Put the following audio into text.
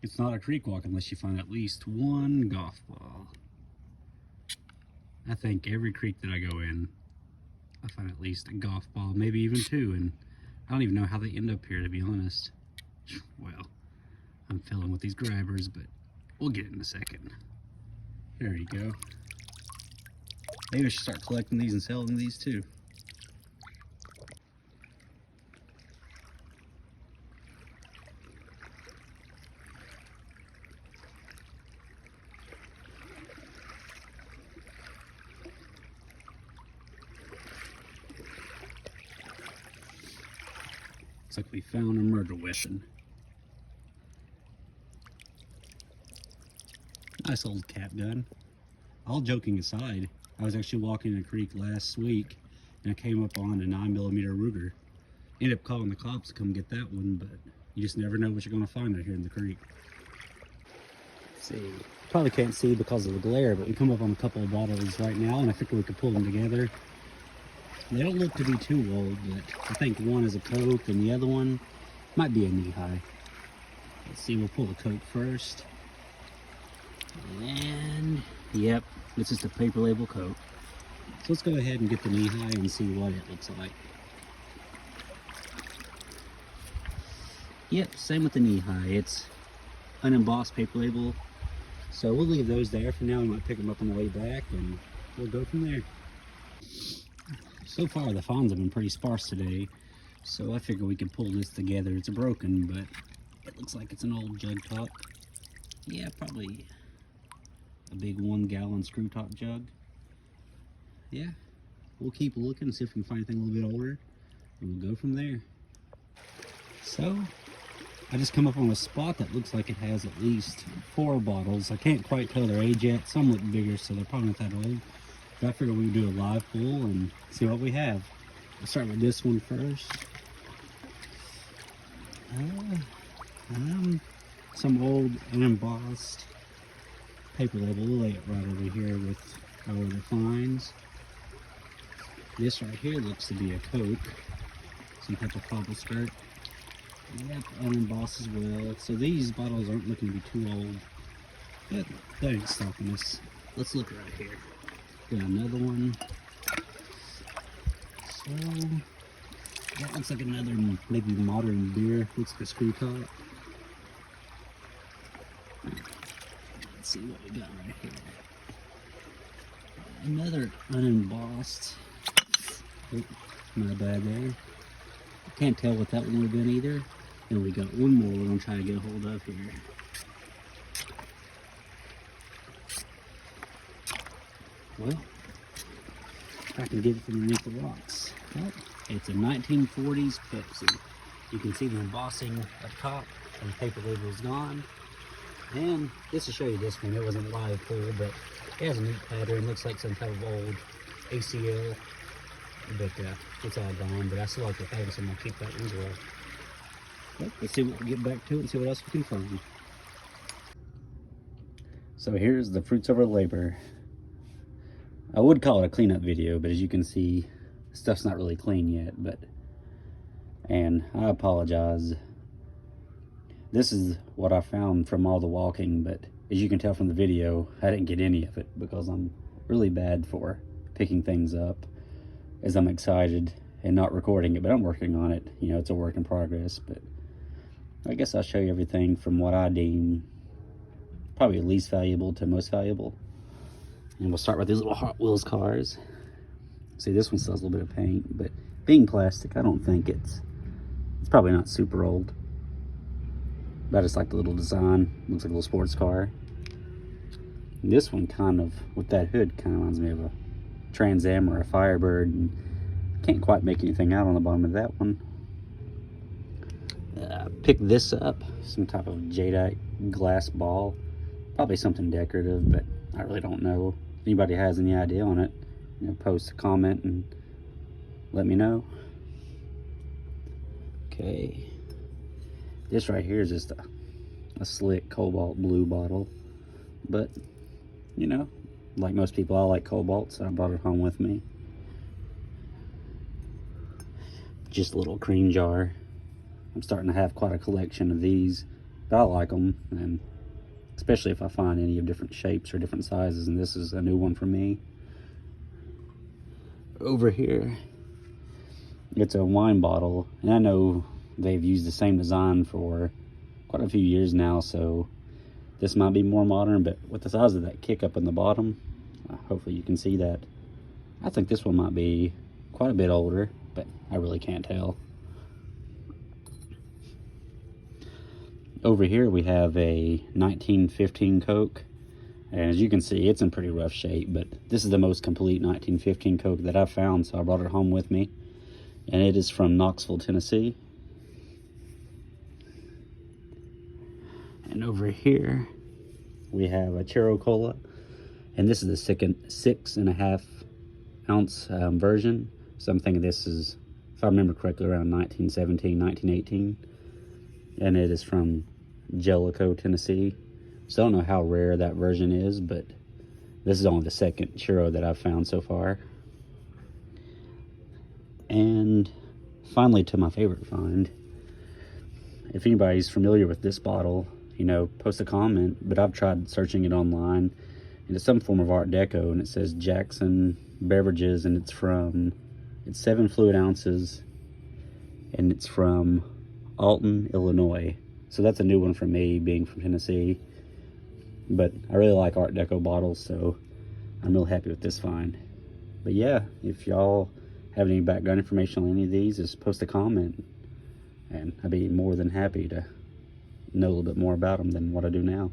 It's not a creek walk unless you find at least one golf ball. I think every creek that I go in, I find at least a golf ball, maybe even two, and I don't even know how they end up here, to be honest. Well, I'm filling with these grabbers, but we'll get it in a second. There you go. Maybe I should start collecting these and selling these too. Looks like we found a murder weapon. Nice old cap gun. All joking aside, I was actually walking in a creek last week and I came up on a 9mm Ruger. Ended up calling the cops to come get that one, but you just never know what you're going to find out here in the creek. Let's see. Probably can't see because of the glare, but we come up on a couple of bottles right now and I think we could pull them together. They don't look to be too old, but I think one is a Coke and the other one might be a knee-high. Let's see, we'll pull the Coke first. And, yep, this is the paper label Coke. So let's go ahead and get the knee-high and see what it looks like. Yep, same with the knee-high. It's unembossed paper label. So we'll leave those there for now. We might pick them up on the way back and we'll go from there. So far the fawns have been pretty sparse today, so I figure we can pull this together. It's broken, but it looks like it's an old jug top. Yeah, probably a big 1-gallon screw top jug. Yeah, we'll keep looking and see if we can find anything a little bit older, and we'll go from there. So, I just come up on a spot that looks like it has at least 4 bottles. I can't quite tell their age yet. Some look bigger, so they're probably not that old. But I figured we would do a live pull and see what we have. We'll start with this one first. Some old unembossed paper label. We'll lay it right over here with our other finds. This right here looks to be a Coke. Some type of cobble skirt. Yep, unembossed as well. So these bottles aren't looking to be too old. But that ain't stopping us. Let's look right here. Got another one. So that looks like another maybe modern beer. Looks like a screw top. Let's see what we got right here. Another unembossed. Oh, my bad there. Can't tell what that one would have been either. And we got one more we're gonna try to get a hold of here. Well, if I can get it from underneath the rocks. Well, it's a 1940s Pepsi. You can see the embossing up top and the paper label is gone. And just to show you this one, it wasn't a live pull, but it has a neat pattern. Looks like some type of old ACL. But it's all gone, but I still like the pattern, so I'm going to keep that one as well. But let's see what we get back to it and see what else we can find. So here's the fruits of our labor. I would call it a cleanup video, but as you can see, stuff's not really clean yet, and I apologize. This is what I found from all the walking, but as you can tell from the video, I didn't get any of it because I'm really bad for picking things up as I'm excited and not recording it, but I'm working on it. You know, it's a work in progress, but I guess I'll show you everything from what I deem probably least valuable to most valuable. And we'll start with these little Hot Wheels cars. See, this one still has a little bit of paint, but being plastic, I don't think it's probably not super old. But I just like the little design. Looks like a little sports car. And this one kind of, with that hood, kind of reminds me of a Trans Am or a Firebird. And can't quite make anything out on the bottom of that one. Picked this up, some type of jadeite glass ball. Probably something decorative, but I really don't know. If anybody has any idea on it, you know, post a comment and let me know. Okay. This right here is just a slick cobalt blue bottle. But, you know, like most people, I like cobalt, so I brought it home with me. Just a little cream jar. I'm starting to have quite a collection of these. But I like them, and especially if I find any of different shapes or different sizes, and this is a new one for me. Over here, it's a wine bottle, and I know they've used the same design for quite a few years now, so this might be more modern, but with the size of that kick up in the bottom, hopefully you can see that. I think this one might be quite a bit older, but I really can't tell. Over here we have a 1915 Coke, and as you can see, it's in pretty rough shape, but this is the most complete 1915 Coke that I've found, so I brought it home with me, and it is from Knoxville, Tennessee. And over here we have a Chero Cola, and this is the second 6.5 ounce version. So I'm thinking this is, if I remember correctly, around 1917, 1918, and it is from Jellicoe, Tennessee. So I don't know how rare that version is, but this is only the second Chero that I've found so far. And finally, to my favorite find. If anybody's familiar with this bottle, you know, post a comment, but I've tried searching it online, and it's some form of Art Deco, and it says Jackson Beverages, and it's 7 fluid ounces, and it's from Alton, Illinois. So that's a new one for me, being from Tennessee. But I really like Art Deco bottles, so I'm real happy with this find. But yeah, if y'all have any background information on any of these, just post a comment, and I'd be more than happy to know a little bit more about them than what I do now.